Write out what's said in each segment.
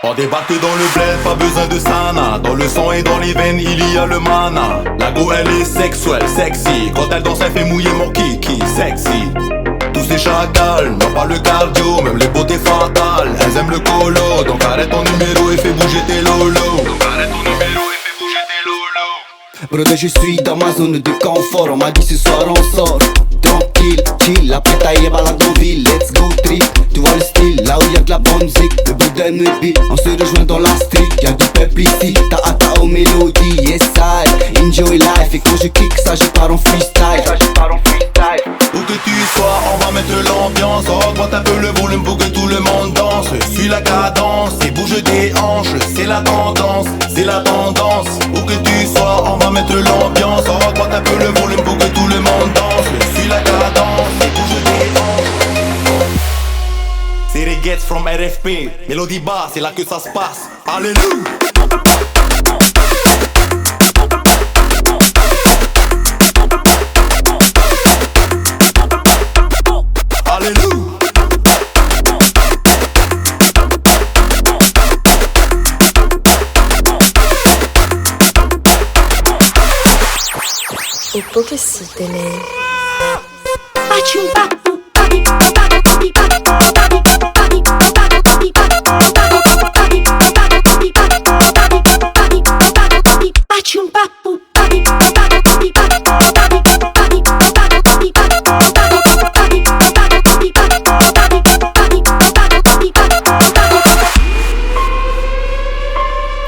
On débarque dans le bled, pas besoin de sana. Dans le sang et dans les veines, il y a le mana. La go elle est sexuelle, sexy. Quand elle danse, elle fait mouiller mon kiki, sexy. Tous ces chagals n'ont pas le cardio, même les beautés fatales. Elles aiment le colo, donc arrête ton numéro et fais bouger tes lolos. Brother, je suis dans ma zone de confort. On m'a dit ce soir on sort. Tranquille, chill, après taille balade en ville. Let's go trip, tu vois le style. Là où y'a de la bonne musique, le bout d'un ébit. On se rejoint dans la street, y'a du peuple ici. T'as hâte aux mélodies, yes I enjoy life. Et quand je kick ça, je pars en freestyle. Où que tu sois, on va mettre l'ambiance. Augmente un peu le volume pour que tout le monde danse. Suis la cadence et bouge tes hanches. C'est la tendance, c'est la tendance. Où que tu sois, on va mettre l'ambiance. Augmente un peu le volume pour que tout le monde danse. Suis la cadence et bouge tes hanches. C'est Reggae from RFP. Mélodie basse, c'est là que ça se passe. Alléluia. E poche sitte lei. Facci un papo, facci un papo.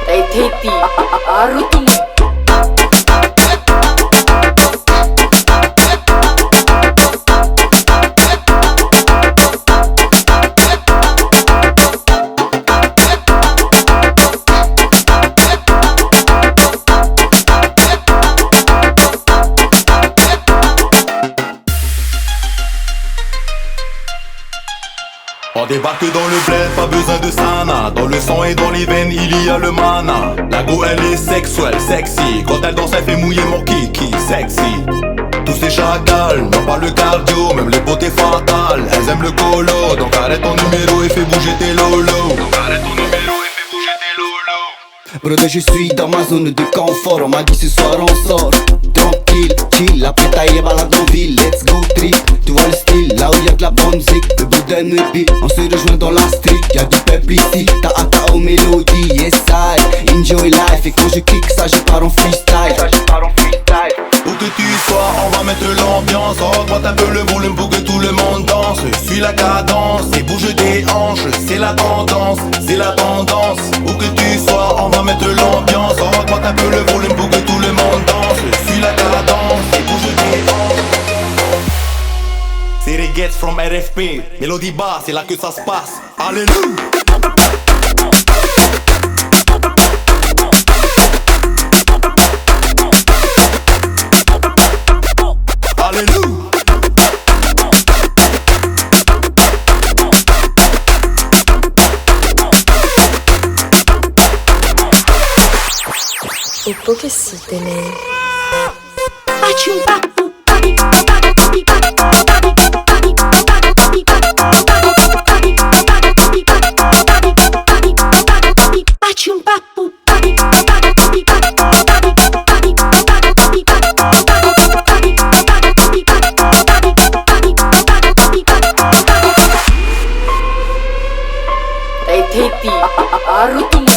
Hey Teti, arutum. On débarque dans le bled, pas besoin de sana. Dans le sang et dans les veines, il y a le mana. La go elle est sexuelle, sexy. Quand elle danse, elle fait mouiller mon kiki, sexy. Tous ces chagals n'ont pas le cardio, même les beautés fatales. Elles aiment le colo, donc arrête ton numéro et fais bouger tes lolos. Brother, je suis dans ma zone de confort. On m'a dit ce soir on sort. Tranquille, chill, après taille balade en ville. Let's go trip, tu vois le style. Là où y'a de la bonne musique, le bout d'un ébit. On se rejoint dans la street, y'a du peuple ici. T'as hâte aux mélodies, yes I enjoy life. Et quand je kick ça, je pars en freestyle. Où que tu sois, on va mettre l'ambiance. Augmente un peu le volume pour que tout le monde danse. Suis la cadence et bouge tes hanches. C'est la tendance, c'est la tendance. Où que tu sois, on va mettre l'ambiance. Augmente un peu le volume pour que tout le monde danse. Suis la cadence et bouge tes hanches. C'est Reggae from RFP. Mélodie basse, c'est là que ça se passe. Alléluia. E poche sitte lei. Facci un papo, facci un papo. Hey Teti, arutum.